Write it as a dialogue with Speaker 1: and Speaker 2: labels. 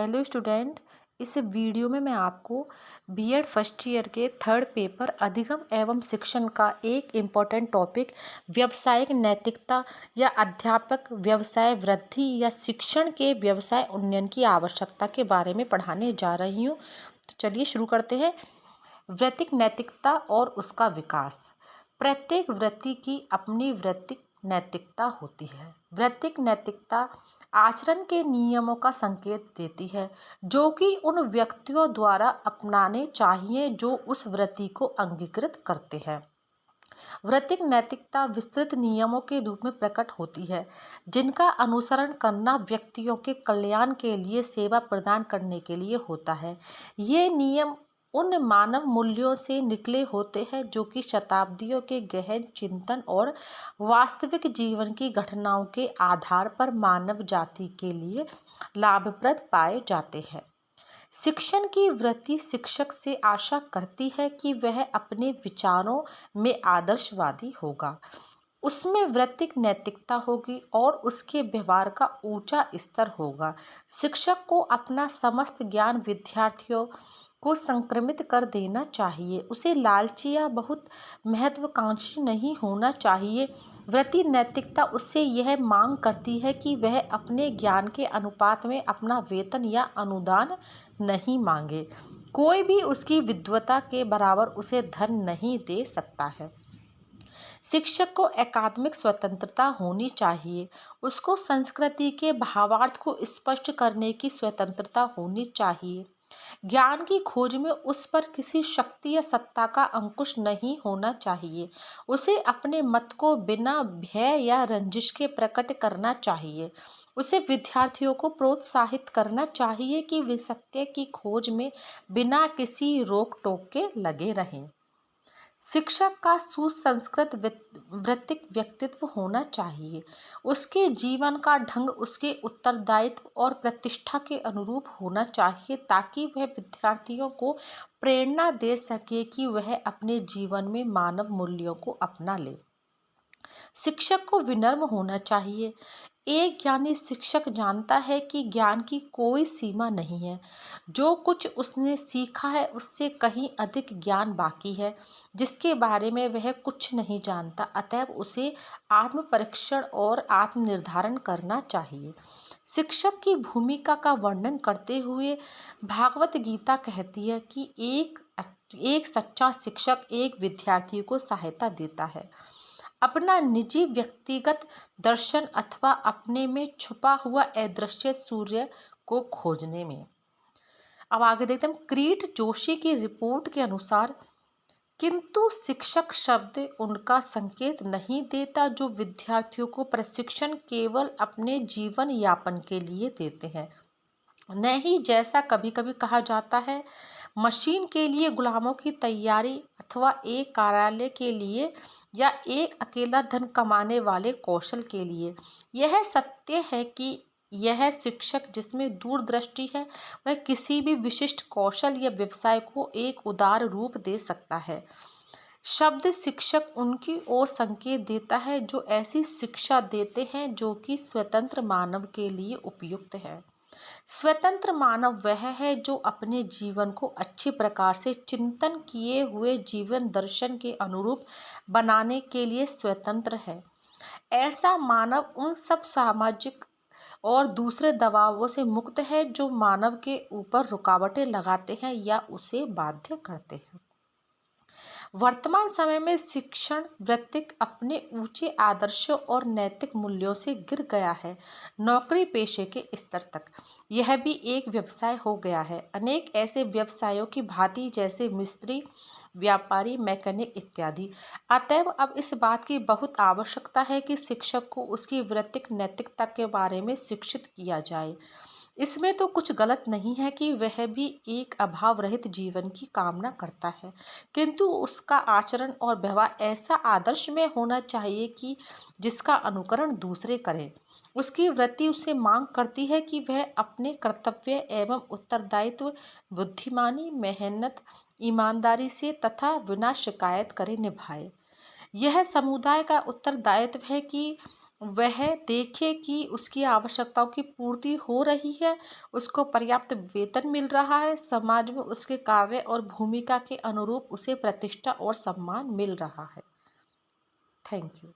Speaker 1: Hello student. इस video में मैं आपको बीएड फर्स्ट ईयर के थर्ड पेपर अधिगम एवं शिक्षण का एक इम्पॉर्टेंट टॉपिक व्यावसायिक नैतिकता या अध्यापक व्यवसाय वृद्धि या शिक्षण के व्यवसाय उन्नयन की आवश्यकता के बारे में पढ़ाने जा रही हूँ। तो चलिए शुरू करते हैं। वृत्तिक नैतिकता और उसका विकास। प्रत्येक वृत्ति की अपनी वृत्तिक नैतिकता होती है। वृत्तिक नैतिकता आचरण के नियमों का संकेत देती है जो कि उन व्यक्तियों द्वारा अपनाने चाहिए जो उस वृत्ति को अंगीकृत करते हैं। वृत्तिक नैतिकता विस्तृत नियमों के रूप में प्रकट होती है जिनका अनुसरण करना व्यक्तियों के कल्याण के लिए सेवा प्रदान करने के लिए होता है। ये नियम उन मानव मूल्यों से निकले होते हैं जो कि शताब्दियों के गहन चिंतन और वास्तविक जीवन की घटनाओं के आधार पर मानव जाति के लिए लाभप्रद पाए जाते हैं। शिक्षण की वृत्ति शिक्षक से आशा करती है कि वह अपने विचारों में आदर्शवादी होगा, उसमें वृत्तिक नैतिकता होगी और उसके व्यवहार का ऊंचा स्तर होगा। शिक्षक को अपना समस्त ज्ञान विद्यार्थियों को संक्रमित कर देना चाहिए। उसे लालची या बहुत महत्वाकांक्षी नहीं होना चाहिए। वृत्ति नैतिकता उससे यह मांग करती है कि वह अपने ज्ञान के अनुपात में अपना वेतन या अनुदान नहीं मांगे। कोई भी उसकी विद्वता के बराबर उसे धन नहीं दे सकता है। शिक्षक को अकादमिक स्वतंत्रता होनी चाहिए। उसको संस्कृति के भावार्थ को स्पष्ट करने की स्वतंत्रता होनी चाहिए। ज्ञान की खोज में उस पर किसी शक्ति या सत्ता का अंकुश नहीं होना चाहिए। उसे अपने मत को बिना भय या रंजिश के प्रकट करना चाहिए। उसे विद्यार्थियों को प्रोत्साहित करना चाहिए कि वे सत्य की खोज में बिना किसी रोक टोक के लगे रहें। शिक्षक का सुसंस्कृत वृत्तिक व्यक्तित्व होना चाहिए। उसके जीवन का ढंग उसके उत्तरदायित्व और प्रतिष्ठा के अनुरूप होना चाहिए ताकि वह विद्यार्थियों को प्रेरणा दे सके कि वह अपने जीवन में मानव मूल्यों को अपना ले। शिक्षक को विनम्र होना चाहिए। एक ज्ञानी शिक्षक जानता है कि ज्ञान की कोई सीमा नहीं है। जो कुछ उसने सीखा है उससे कहीं अधिक ज्ञान बाकी है जिसके बारे में वह कुछ नहीं जानता। अतएव उसे आत्म परीक्षण और आत्मनिर्धारण करना चाहिए। शिक्षक की भूमिका का वर्णन करते हुए भागवत गीता कहती है कि एक सच्चा शिक्षक एक विद्यार्थी को सहायता देता है अपना निजी व्यक्तिगत दर्शन अथवा अपने में छुपा हुआ अदृश्य सूर्य को खोजने में। अब आगे देखते हैं। क्रीट जोशी की रिपोर्ट के अनुसार किंतु शिक्षक शब्द उनका संकेत नहीं देता जो विद्यार्थियों को प्रशिक्षण केवल अपने जीवन यापन के लिए देते हैं। न ही जैसा कभी कभी कहा जाता है मशीन के लिए गुलामों की तैयारी अथवा एक कार्यालय के लिए या एक अकेला धन कमाने वाले कौशल के लिए। यह सत्य है कि यह शिक्षक जिसमें दूरदृष्टि है वह किसी भी विशिष्ट कौशल या व्यवसाय को एक उदार रूप दे सकता है। शब्द शिक्षक उनकी ओर संकेत देता है जो ऐसी शिक्षा देते हैं जो कि स्वतंत्र मानव के लिए उपयुक्त है। स्वतंत्र मानव वह है जो अपने जीवन को अच्छी प्रकार से चिंतन किए हुए जीवन दर्शन के अनुरूप बनाने के लिए स्वतंत्र है। ऐसा मानव उन सब सामाजिक और दूसरे दबावों से मुक्त है जो मानव के ऊपर रुकावटें लगाते हैं या उसे बाध्य करते हैं। वर्तमान समय में शिक्षण वृत्तिक अपने ऊंचे आदर्शों और नैतिक मूल्यों से गिर गया है नौकरी पेशे के स्तर तक। यह भी एक व्यवसाय हो गया है। अनेक ऐसे व्यवसायों की भांति जैसे मिस्त्री, व्यापारी, मैकेनिक इत्यादि। अतएव अब इस बात की बहुत आवश्यकता है कि शिक्षक को उसकी वृत्तिक नैतिकता के बारे में शिक्षित किया जाए। इसमें तो कुछ गलत नहीं है कि वह भी एक अभाव रहित जीवन की कामना करता है, किंतु उसका आचरण और व्यवहार ऐसा आदर्श में होना चाहिए कि जिसका अनुकरण दूसरे करें। उसकी वृत्ति उसे मांग करती है कि वह अपने कर्तव्य एवं उत्तरदायित्व बुद्धिमानी, मेहनत, ईमानदारी से तथा बिना शिकायत करे निभाए। यह समुदाय का उत्तरदायित्व है कि वह देखे कि उसकी आवश्यकताओं की पूर्ति हो रही है, उसको पर्याप्त वेतन मिल रहा है, समाज में उसके कार्य और भूमिका के अनुरूप उसे प्रतिष्ठा और सम्मान मिल रहा है। Thank you.